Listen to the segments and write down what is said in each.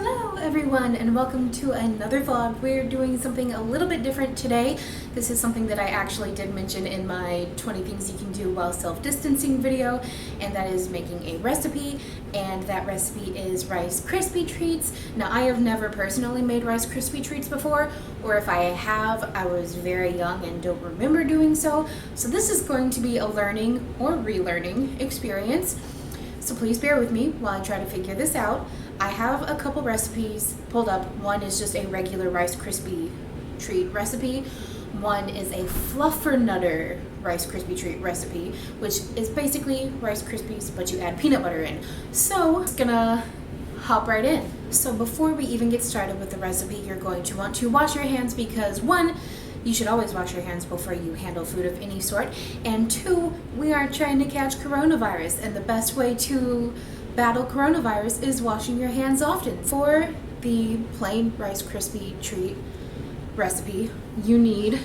Hello everyone and welcome to another vlog. We're doing something a little bit different today. This is something that I actually did mention in my 20 things you can do while self-distancing video, and that is making a recipe, and that recipe is Rice Krispie Treats. Now I have never personally made Rice Krispie Treats before, or if I have, I was very young and don't remember doing so. So this is going to be a learning or relearning experience. So please bear with me while I try to figure this out. I have a couple recipes pulled up. One is just a regular Rice Krispie Treat recipe. One is a Fluffernutter Rice Krispie Treat recipe, which is basically Rice Krispies, but you add peanut butter in. So it's gonna hop right in. So before we even get started with the recipe, you're going to want to wash your hands because one, you should always wash your hands before you handle food of any sort. And two, we are trying to catch coronavirus, and the best way to battle coronavirus is washing your hands often. For the plain Rice Krispie Treat recipe, you need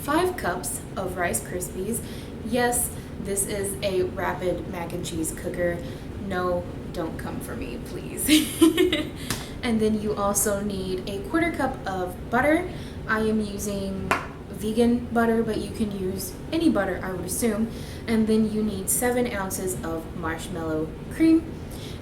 5 cups of Rice Krispies. Yes, this is a rapid mac and cheese cooker. No, don't come for me, please. And then you also need a 1/4 cup of butter. I am using vegan butter, but you can use any butter, I would assume. And then you need 7 ounces of marshmallow cream.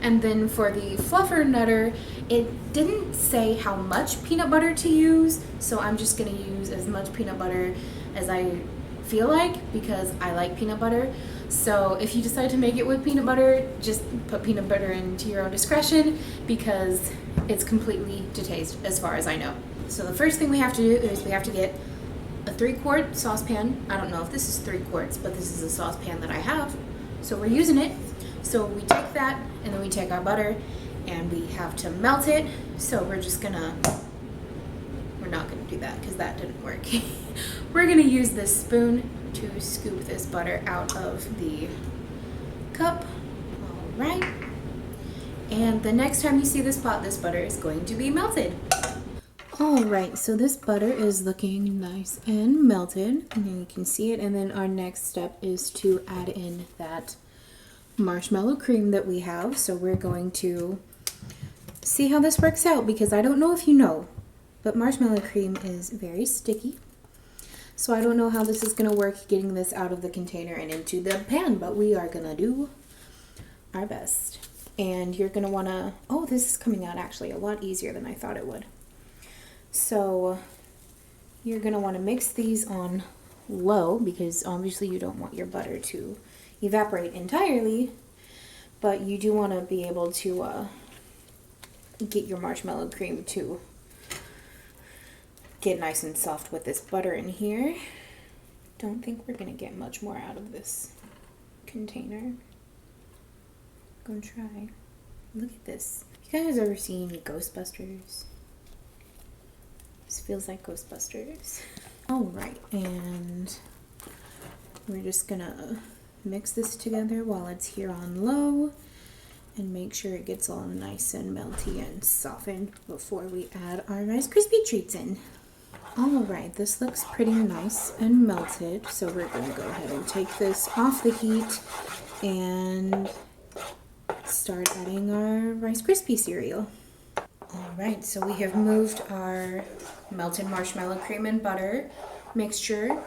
And then for the Fluffernutter, it didn't say how much peanut butter to use, so I'm just gonna use as much peanut butter as I feel like because I like peanut butter. So if you decide to make it with peanut butter, just put peanut butter into your own discretion because it's completely to taste as far as I know. So the first thing we have to do is we have to get a 3-quart saucepan. I don't know if this is 3 quarts, but this is a saucepan that I have, so we're using it. So we take that and then we take our butter and we have to melt it. So we're not gonna do that because that didn't work. We're gonna use this spoon to scoop this butter out of the cup. All right. And the next time you see this pot, this butter is going to be melted. Alright, so this butter is looking nice and melted, and then you can see it. And then our next step is to add in that marshmallow cream that we have. So we're going to see how this works out because I don't know if you know, but marshmallow cream is very sticky. So I don't know how this is going to work getting this out of the container and into the pan, but we are going to do our best. And you're going to want to, oh, this is coming out actually a lot easier than I thought it would. So you're going to want to mix these on low because obviously you don't want your butter to evaporate entirely, but you do want to be able to get your marshmallow cream to get nice and soft with this butter in here. Don't think we're going to get much more out of this container. Gonna try. Look at this. You guys ever seen Ghostbusters? This feels like Ghostbusters. Alright, and we're just gonna mix this together while it's here on low and make sure it gets all nice and melty and softened before we add our Rice Krispie Treats in. Alright, this looks pretty nice and melted, so we're gonna go ahead and take this off the heat and start adding our Rice Krispie cereal. Alright, so we have moved our melted marshmallow cream and butter mixture.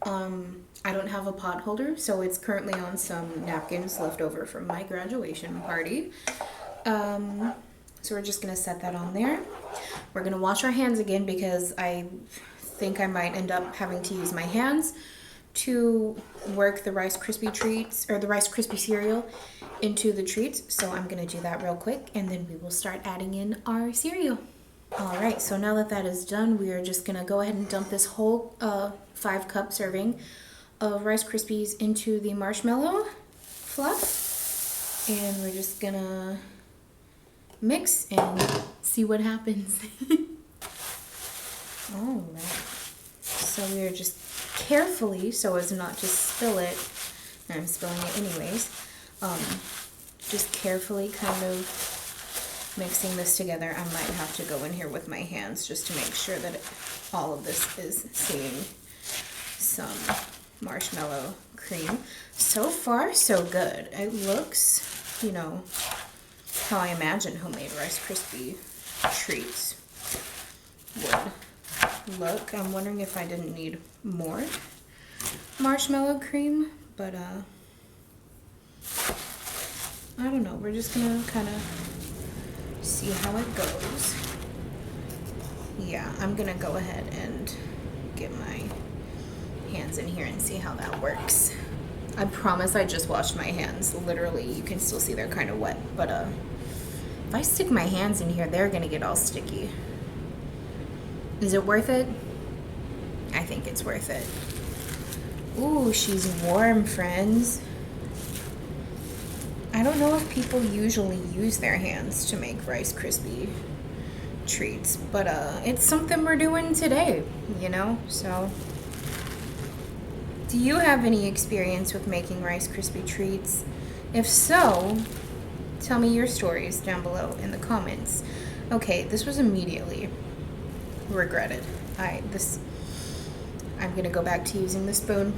I don't have a pot holder, so it's currently on some napkins left over from my graduation party. So we're just going to set that on there. We're going to wash our hands again because I think I might end up having to use my hands to work the Rice Krispie Treats, or the Rice Krispie cereal, into the treats. So I'm going to do that real quick and then we will start adding in our cereal. Alright, so now that that is done, we are just going to go ahead and dump this whole 5-cup serving of Rice Krispies into the marshmallow fluff. And we're just going to mix and see what happens. Alright, so we are just carefully, so as not to spill it, and I'm spilling it anyways, just carefully kind of mixing this together. I might have to go in here with my hands just to make sure that all of this is seeing some marshmallow cream. So far, so good. It looks, you know, how I imagine homemade Rice Krispie treats would look. I'm wondering if I didn't need more marshmallow cream, but I don't know. We're just gonna kind of see how it goes. Yeah, I'm gonna go ahead and get my hands in here and see how that works. I promise I just washed my hands. Literally, you can still see they're kind of wet, but if I stick my hands in here, they're gonna get all sticky. Is it worth it? I think it's worth it. Ooh, she's warm, friends. I don't know if people usually use their hands to make Rice Krispie treats, but it's something we're doing today, you know? So, do you have any experience with making Rice Krispie treats? If so, tell me your stories down below in the comments. Okay, this was immediately regretted. I'm gonna go back to using the spoon.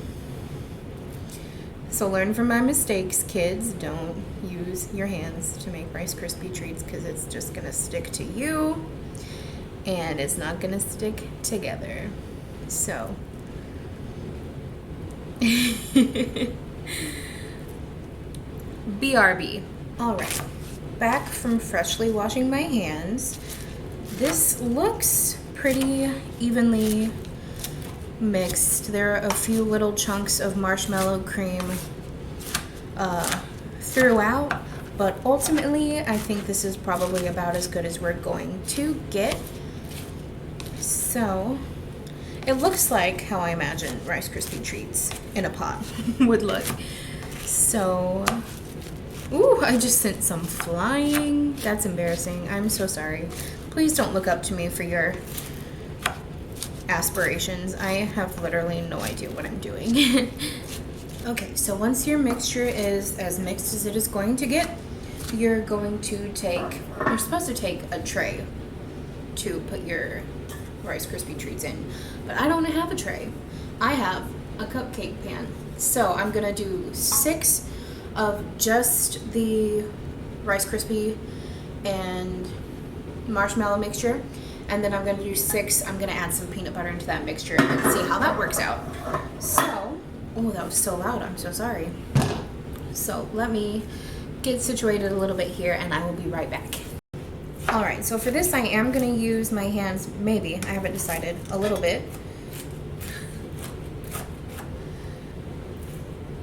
So learn from my mistakes, kids. Don't use your hands to make Rice Krispie treats because it's just gonna stick to you and it's not gonna stick together. So BRB. All right, back from freshly washing my hands. This looks pretty evenly mixed. There are a few little chunks of marshmallow cream throughout, but ultimately I think this is probably about as good as we're going to get. So it looks like how I imagine Rice Krispie treats in a pot would look. So, ooh, I just sent some flying. That's embarrassing. I'm so sorry. Please don't look up to me for your aspirations. I have literally no idea what I'm doing. Okay, so once your mixture is as mixed as it is going to get, you're supposed to take a tray to put your Rice Krispie treats in, but I don't have a tray. I have a cupcake pan. So I'm gonna do 6 of just the Rice Krispie and marshmallow mixture, and then I'm gonna do 6. I'm gonna add some peanut butter into that mixture and see how that works out. So, oh, that was so loud. I'm so sorry. So let me get situated a little bit here, and I will be right back. All right, so for this, I am gonna use my hands, maybe, I haven't decided, a little bit.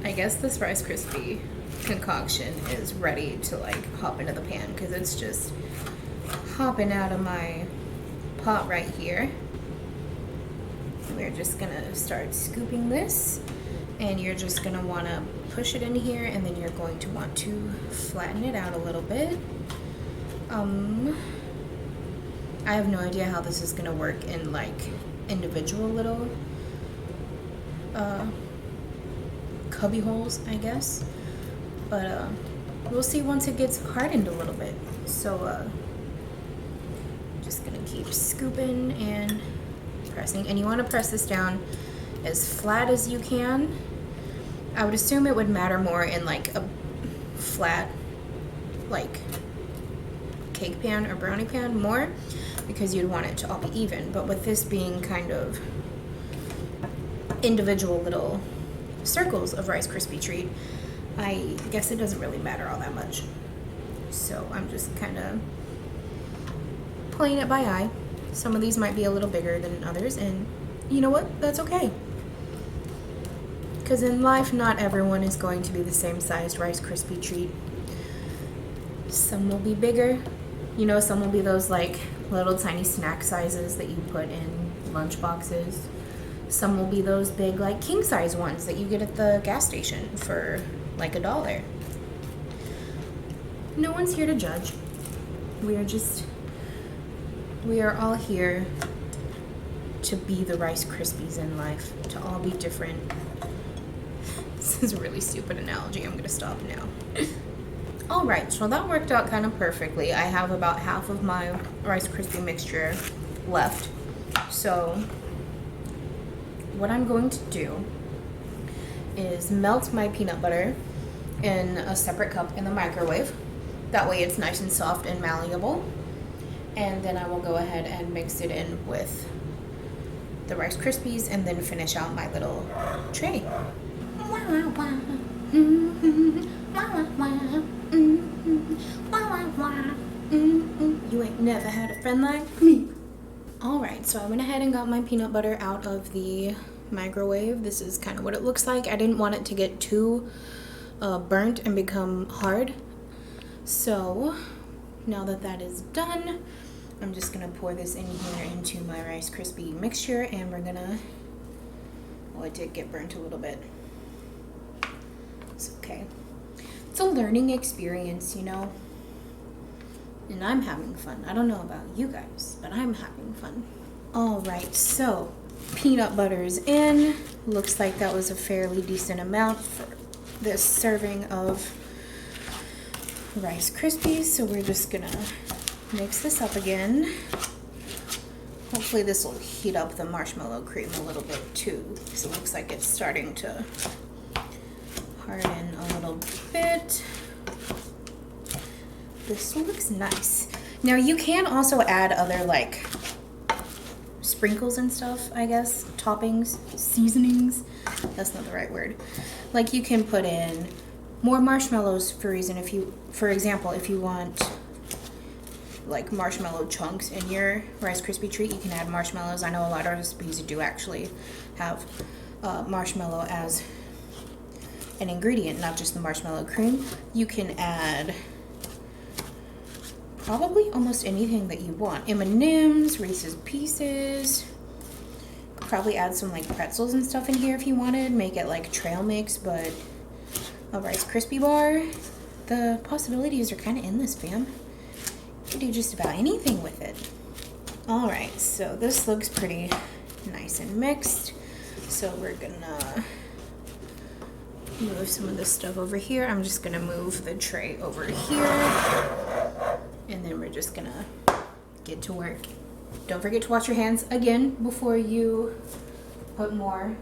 I guess this Rice Krispie concoction is ready to like hop into the pan because it's just hopping out of my pot right here. We're just gonna start scooping this, and you're just gonna wanna push it in here, and then you're going to want to flatten it out a little bit. I have no idea how this is gonna work in like individual little cubby holes, I guess, but we'll see once it gets hardened a little bit. So just gonna keep scooping and pressing, and you want to press this down as flat as you can. I would assume it would matter more in like a flat like cake pan or brownie pan more, because you'd want it to all be even, but with this being kind of individual little circles of Rice Krispie treat, I guess it doesn't really matter all that much. So I'm just kind of playing it by eye. Some of these might be a little bigger than others, and you know what? That's okay. Because in life, not everyone is going to be the same sized Rice Krispie treat. Some will be bigger. You know, some will be those like little tiny snack sizes that you put in lunch boxes. Some will be those big like king size ones that you get at the gas station for like $1. No one's here to judge. We are all here to be the Rice Krispies in life, to all be different. This is a really stupid analogy. I'm gonna stop now. All right, so that worked out kind of perfectly. I have about half of my Rice Krispie mixture left. So what I'm going to do is melt my peanut butter in a separate cup in the microwave. That way it's nice and soft and malleable. And then I will go ahead and mix it in with the Rice Krispies and then finish out my little tray. You ain't never had a friend like me. Alright, so I went ahead and got my peanut butter out of the microwave. This is kind of what it looks like. I didn't want it to get too burnt and become hard. So now that that is done, I'm just gonna pour this in here into my Rice Krispie mixture, and we're gonna, oh, it did get burnt a little bit. It's okay. It's a learning experience, you know, and I'm having fun. I don't know about you guys, but I'm having fun. All right, so peanut butter's in. Looks like that was a fairly decent amount for this serving of Rice Krispies. So we're just gonna mix this up again. Hopefully this will heat up the marshmallow cream a little bit too, because it looks like it's starting to harden a little bit. This looks nice. Now you can also add other like sprinkles and stuff, I guess, toppings, seasonings. That's not the right word. Like you can put in more marshmallows for example, if you want like marshmallow chunks in your Rice Krispie treat, you can add marshmallows. I know a lot of recipes do actually have marshmallow as an ingredient, not just the marshmallow cream. You can add probably almost anything that you want. M&Ms, Reese's Pieces. Could probably add some like pretzels and stuff in here if you wanted. Make it like trail mix, but a Rice Krispie bar. The possibilities are kind of endless, fam. You can do just about anything with it. All right, so this looks pretty nice and mixed. So we're gonna move some of this stuff over here. I'm just gonna move the tray over here. And then we're just gonna get to work. Don't forget to wash your hands again before you put more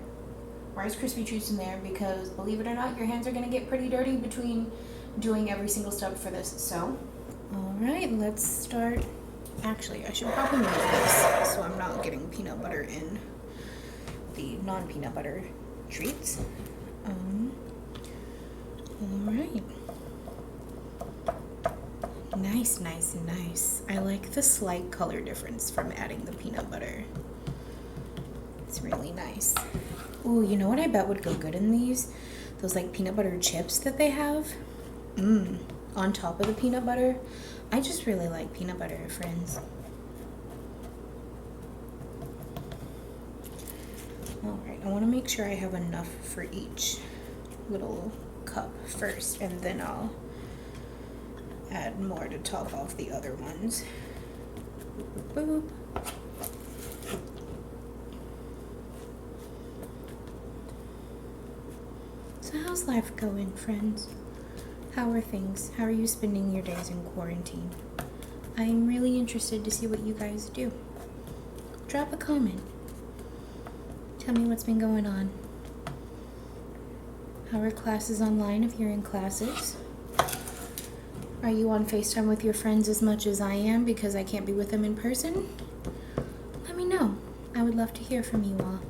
Rice Krispie Treats in there, because believe it or not, your hands are gonna get pretty dirty between doing every single step for this. So, all right, let's start. Actually, I should probably move this so I'm not getting peanut butter in the non-peanut butter treats. All right. Nice, nice, nice. I like the slight color difference from adding the peanut butter. It's really nice. Ooh, you know what I bet would go good in these? Those like peanut butter chips that they have. On top of the peanut butter. I just really like peanut butter, friends. Alright, I want to make sure I have enough for each little cup first, and then I'll add more to top off the other ones. Boop, boop, boop. So how's life going, friends? How are things? How are you spending your days in quarantine? I'm really interested to see what you guys do. Drop a comment. Tell me what's been going on. How are classes online if you're in classes? Are you on FaceTime with your friends as much as I am because I can't be with them in person? Let me know. I would love to hear from you all.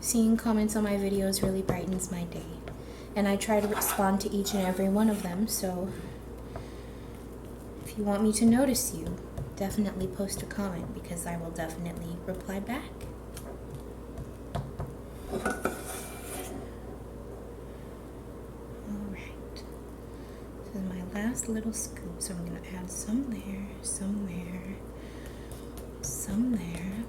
Seeing comments on my videos really brightens my day. And I try to respond to each and every one of them, so if you want me to notice you, definitely post a comment because I will definitely reply back. Last little scoop, so I'm going to add some there, some there, some there.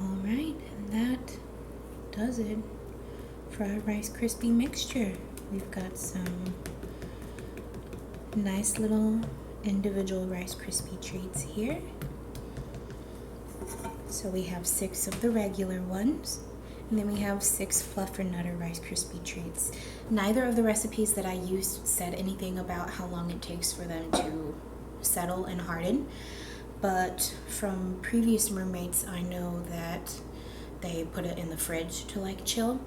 Alright, and that does it for our Rice Krispie mixture. We've got some nice little individual Rice Krispie treats here. So we have 6 of the regular ones, and then we have 6 Fluffernutter Rice Krispie treats. Neither of the recipes that I used said anything about how long it takes for them to settle and harden, but from previous roommates, I know that they put it in the fridge to like chill.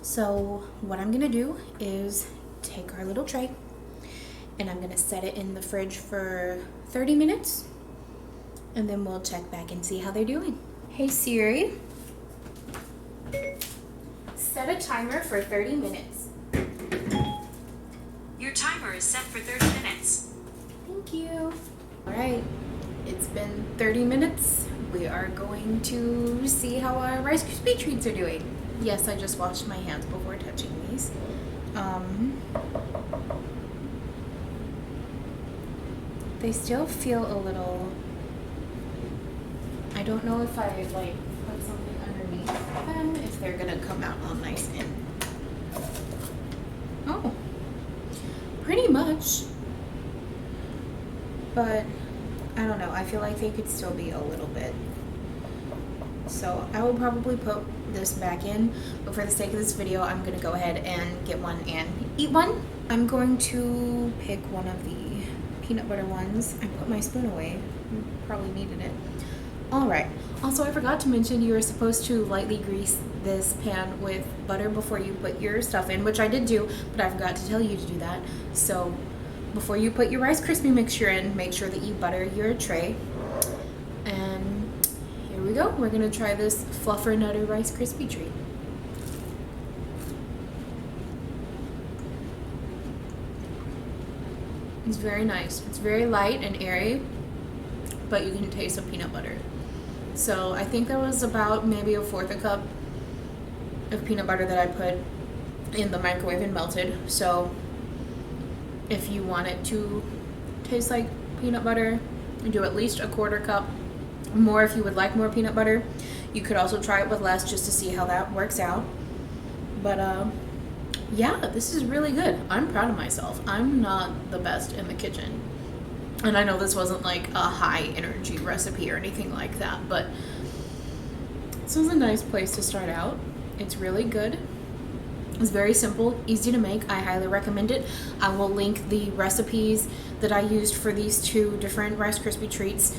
So what I'm gonna do is take our little tray and I'm gonna set it in the fridge for 30 minutes and then we'll check back and see how they're doing. Hey Siri, set a timer for 30 minutes. Your timer is set for 30 minutes. Thank you. All right, it's been 30 minutes. We are going to see how our Rice Krispie Treats are doing. Yes, I just washed my hands before touching these. They still feel a little, I don't know if I like put something underneath them, if they're gonna come out all nice and, oh, pretty much. But I don't know, I feel like they could still be a little bit. So I will probably put this back in, but for the sake of this video, I'm gonna go ahead and get one and eat one. I'm going to pick one of the peanut butter ones. I put my spoon away, probably needed it. All right, also I forgot to mention you are supposed to lightly grease this pan with butter before you put your stuff in, which I did do, but I forgot to tell you to do that. So before you put your Rice Krispie mixture in, make sure that you butter your tray. And here we go. We're gonna try this Fluffer Nutter Rice Krispie treat. It's very nice. It's very light and airy, but you can taste the peanut butter. So I think that was about maybe 1/4 cup of peanut butter that I put in the microwave and melted. So if you want it to taste like peanut butter, do at least 1/4 cup. More if you would like more peanut butter. You could also try it with less just to see how that works out. But yeah, this is really good. I'm proud of myself. I'm not the best in the kitchen. And I know this wasn't like a high energy recipe or anything like that, but this was a nice place to start out. It's really good. It's very simple, easy to make. I highly recommend it. I will link the recipes that I used for these two different Rice Krispie Treats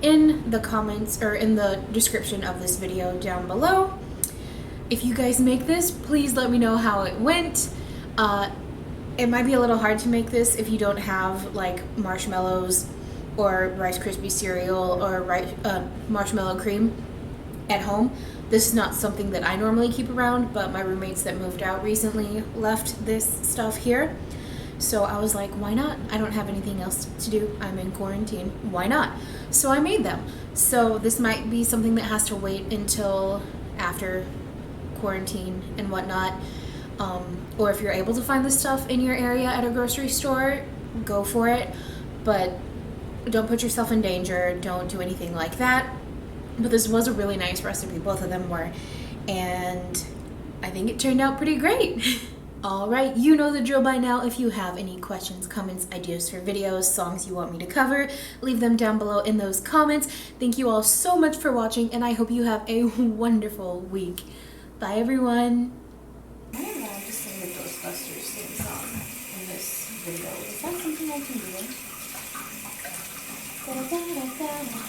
in the comments or in the description of this video down below. If you guys make this, please let me know how it went. It might be a little hard to make this if you don't have like marshmallows or Rice Krispie cereal or marshmallow cream at home. This is not something that I normally keep around, but my roommates that moved out recently left this stuff here. So I was like, why not? I don't have anything else to do. I'm in quarantine. Why not? So I made them. So this might be something that has to wait until after quarantine and whatnot. Or if you're able to find this stuff in your area at a grocery store, go for it. But don't put yourself in danger. Don't do anything like that. But this was a really nice recipe, both of them were, and I think it turned out pretty great. All right, you know the drill by now. If you have any questions, comments, ideas for videos, songs you want me to cover, leave them down below in those comments. Thank you all so much for watching, and I hope you have a wonderful week. Bye, everyone. I am allowed to sing the Ghostbusters theme song in this video. Is that something I can do? Da, da, da, da, da.